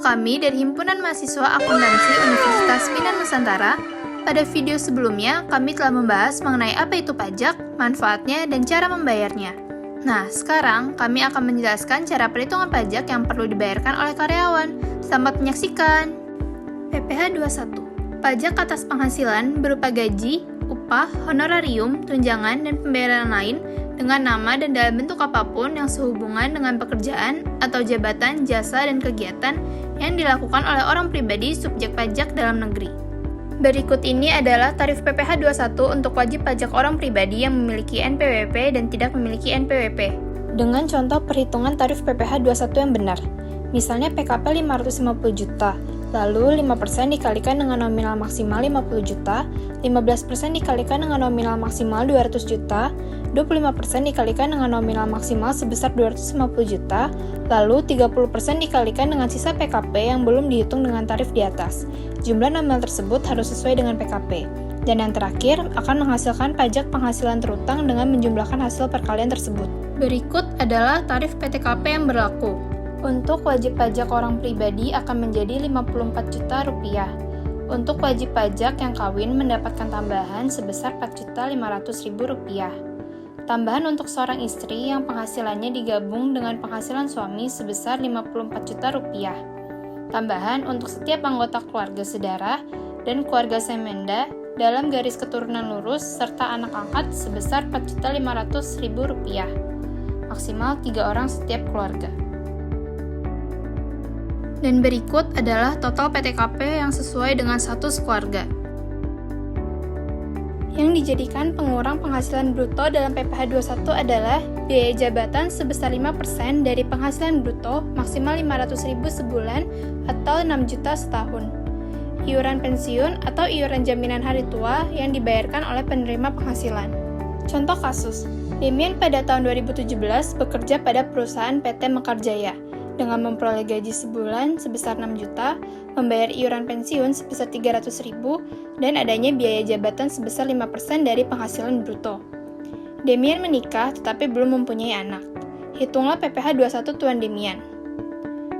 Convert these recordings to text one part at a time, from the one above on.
kami dari Himpunan Mahasiswa Akuntansi Universitas Pinan Nusantara. Pada video sebelumnya, kami telah membahas mengenai apa itu pajak, manfaatnya, dan cara membayarnya. Nah, sekarang kami akan menjelaskan cara perhitungan pajak yang perlu dibayarkan oleh karyawan. Selamat menyaksikan! PPh 21. Pajak atas penghasilan berupa gaji, upah, honorarium, tunjangan, dan pembayaran lain dengan nama dan dalam bentuk apapun yang sehubungan dengan pekerjaan atau jabatan, jasa, dan kegiatan yang dilakukan oleh orang pribadi subjek pajak dalam negeri. Berikut ini adalah tarif PPh 21 untuk wajib pajak orang pribadi yang memiliki NPWP dan tidak memiliki NPWP. Dengan contoh perhitungan tarif PPh 21 yang benar. Misalnya PKP 550 juta, lalu 5% dikalikan dengan nominal maksimal 50 juta, 15% dikalikan dengan nominal maksimal 200 juta, 25% dikalikan dengan nominal maksimal sebesar 250 juta, lalu 30% dikalikan dengan sisa PKP yang belum dihitung dengan tarif di atas. Jumlah nominal tersebut harus sesuai dengan PKP. Dan yang terakhir, akan menghasilkan pajak penghasilan terutang dengan menjumlahkan hasil perkalian tersebut. Berikut adalah tarif PTKP yang berlaku. Untuk wajib pajak orang pribadi akan menjadi Rp54 juta. Untuk wajib pajak yang kawin mendapatkan tambahan sebesar Rp4.500.000. Tambahan untuk seorang istri yang penghasilannya digabung dengan penghasilan suami sebesar Rp54 juta. Tambahan untuk setiap anggota keluarga sedara dan keluarga semenda dalam garis keturunan lurus serta anak angkat sebesar Rp4.500.000. Maksimal 3 orang setiap keluarga. Dan berikut adalah total PTKP yang sesuai dengan status keluarga. Yang dijadikan pengurang penghasilan bruto dalam PPh 21 adalah biaya jabatan sebesar 5% dari penghasilan bruto maksimal Rp500.000 sebulan atau Rp6 juta setahun. Iuran pensiun atau iuran jaminan hari tua yang dibayarkan oleh penerima penghasilan. Contoh kasus, Demian pada tahun 2017 bekerja pada perusahaan PT Mekarjaya dengan memperoleh gaji sebulan sebesar 6 juta, membayar iuran pensiun sebesar 300.000, dan adanya biaya jabatan sebesar 5% dari penghasilan bruto. Demian menikah tetapi belum mempunyai anak. Hitunglah PPh 21 Tuan Demian.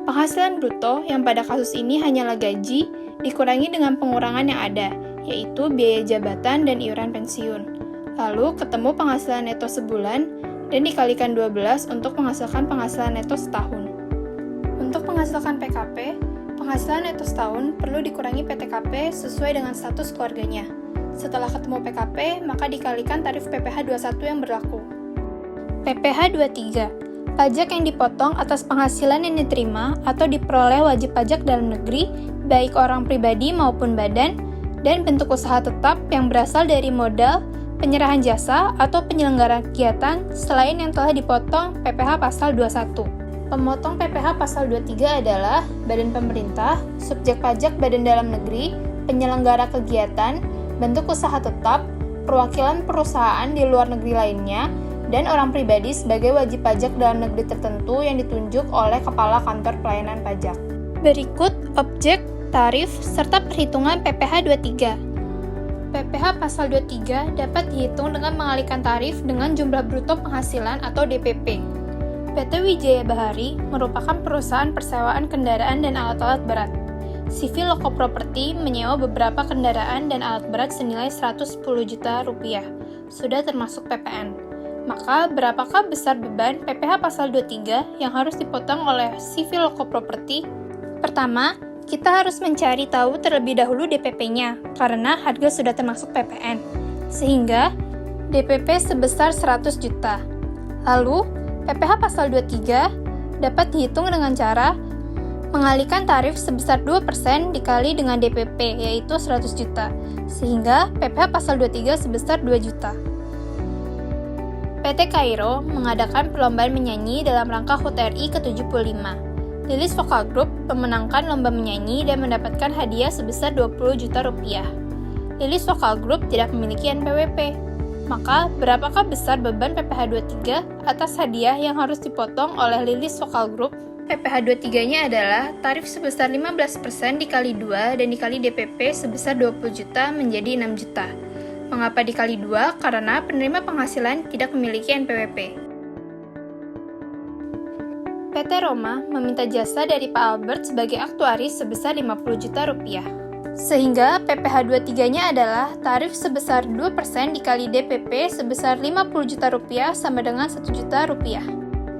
Penghasilan bruto yang pada kasus ini hanyalah gaji, dikurangi dengan pengurangan yang ada, yaitu biaya jabatan dan iuran pensiun. Lalu ketemu penghasilan neto sebulan, dan dikalikan 12 untuk menghasilkan penghasilan neto setahun. Untuk menghasilkan PKP, penghasilan neto setahun perlu dikurangi PTKP sesuai dengan status keluarganya. Setelah ketemu PKP, maka dikalikan tarif PPh 21 yang berlaku. PPh 23. Pajak yang dipotong atas penghasilan yang diterima atau diperoleh wajib pajak dalam negeri, baik orang pribadi maupun badan, dan bentuk usaha tetap yang berasal dari modal, penyerahan jasa, atau penyelenggaraan kegiatan selain yang telah dipotong PPh pasal 21. Pemotong PPh pasal 23 adalah badan pemerintah, subjek pajak badan dalam negeri, penyelenggara kegiatan, bentuk usaha tetap, perwakilan perusahaan di luar negeri lainnya, dan orang pribadi sebagai wajib pajak dalam negeri tertentu yang ditunjuk oleh Kepala Kantor Pelayanan Pajak. Berikut objek, tarif, serta perhitungan PPh 23. PPh pasal 23 dapat dihitung dengan mengalihkan tarif dengan jumlah bruto penghasilan atau DPP. PT Wijaya Bahari merupakan perusahaan persewaan kendaraan dan alat-alat berat. Civil Loco Property menyewa beberapa kendaraan dan alat berat senilai Rp110 juta. Sudah termasuk PPN. Maka, berapakah besar beban PPh pasal 23 yang harus dipotong oleh Civil Loco Property? Pertama, kita harus mencari tahu terlebih dahulu DPP-nya, karena harga sudah termasuk PPN. Sehingga, DPP sebesar 100 juta. Lalu, PPh pasal 23 dapat dihitung dengan cara mengalihkan tarif sebesar 2% dikali dengan DPP, yaitu 100 juta, sehingga PPh pasal 23 sebesar 2 juta. PT Cairo mengadakan perlombaan menyanyi dalam rangka HUT RI ke-75. Lilis Vokal Group memenangkan lomba menyanyi dan mendapatkan hadiah sebesar Rp20 juta. Lilis Vokal Group tidak memiliki NPWP. Maka, berapakah besar beban PPh 23 atas hadiah yang harus dipotong oleh Lilis Vokal Group? PPh 23-nya adalah tarif sebesar 15% dikali 2 dan dikali DPP sebesar 20 juta menjadi 6 juta. Mengapa dikali 2? Karena penerima penghasilan tidak memiliki NPWP. PT Roma meminta jasa dari Pak Albert sebagai aktuaris sebesar 50 juta rupiah. Sehingga PPh 23-nya adalah tarif sebesar 2% dikali DPP sebesar 50 juta rupiah sama dengan 1 juta rupiah.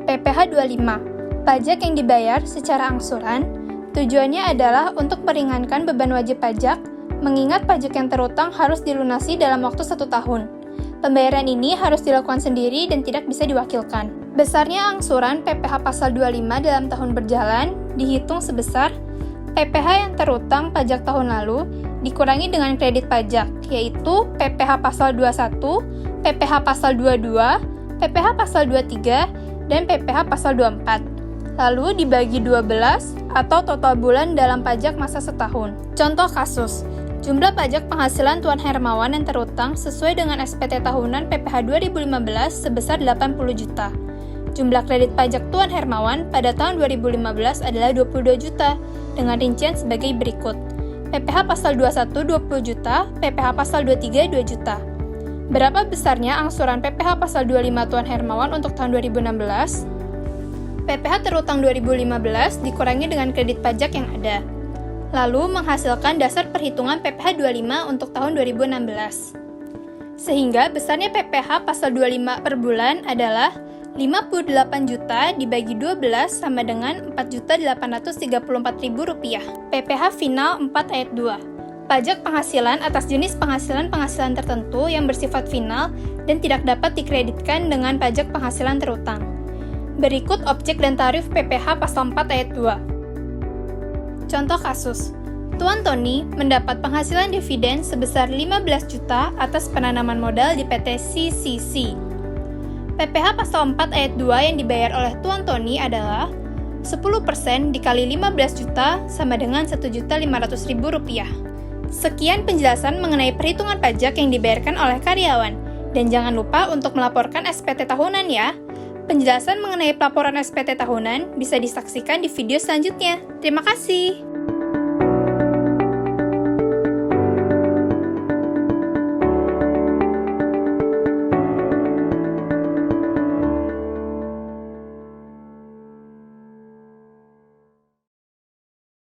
PPh 25, pajak yang dibayar secara angsuran, tujuannya adalah untuk meringankan beban wajib pajak, mengingat pajak yang terutang harus dilunasi dalam waktu 1 tahun. Pembayaran ini harus dilakukan sendiri dan tidak bisa diwakilkan. Besarnya angsuran PPh pasal 25 dalam tahun berjalan dihitung sebesar PPh yang terutang pajak tahun lalu dikurangi dengan kredit pajak, yaitu PPh pasal 21, PPh pasal 22, PPh pasal 23, dan PPh pasal 24. Lalu dibagi 12 atau total bulan dalam pajak masa setahun. Contoh kasus. Jumlah pajak penghasilan Tuan Hermawan yang terutang sesuai dengan SPT tahunan PPh 2015 sebesar 80 juta. Jumlah kredit pajak Tuan Hermawan pada tahun 2015 adalah 22 juta, dengan rincian sebagai berikut. PPh pasal 21 20 juta, PPh pasal 23 2 juta. Berapa besarnya angsuran PPh pasal 25 Tuan Hermawan untuk tahun 2016? PPh terutang 2015 dikurangi dengan kredit pajak yang ada, lalu menghasilkan dasar perhitungan PPh 25 untuk tahun 2016. Sehingga besarnya PPh pasal 25 per bulan adalah 58 juta dibagi 12 sama dengan Rp4.834.000. PPh final 4 ayat 2. Pajak penghasilan atas jenis penghasilan tertentu yang bersifat final dan tidak dapat dikreditkan dengan pajak penghasilan terutang. Berikut objek dan tarif PPh pasal 4 ayat 2. Contoh kasus. Tuan Tony mendapat penghasilan dividen sebesar 15 juta atas penanaman modal di PT CCC. PPh pasal 4 ayat 2 yang dibayar oleh Tuan Tony adalah 10% dikali 15 juta sama dengan Rp1.500.000. Sekian penjelasan mengenai perhitungan pajak yang dibayarkan oleh karyawan. Dan jangan lupa untuk melaporkan SPT tahunan ya. Penjelasan mengenai pelaporan SPT tahunan bisa disaksikan di video selanjutnya. Terima kasih.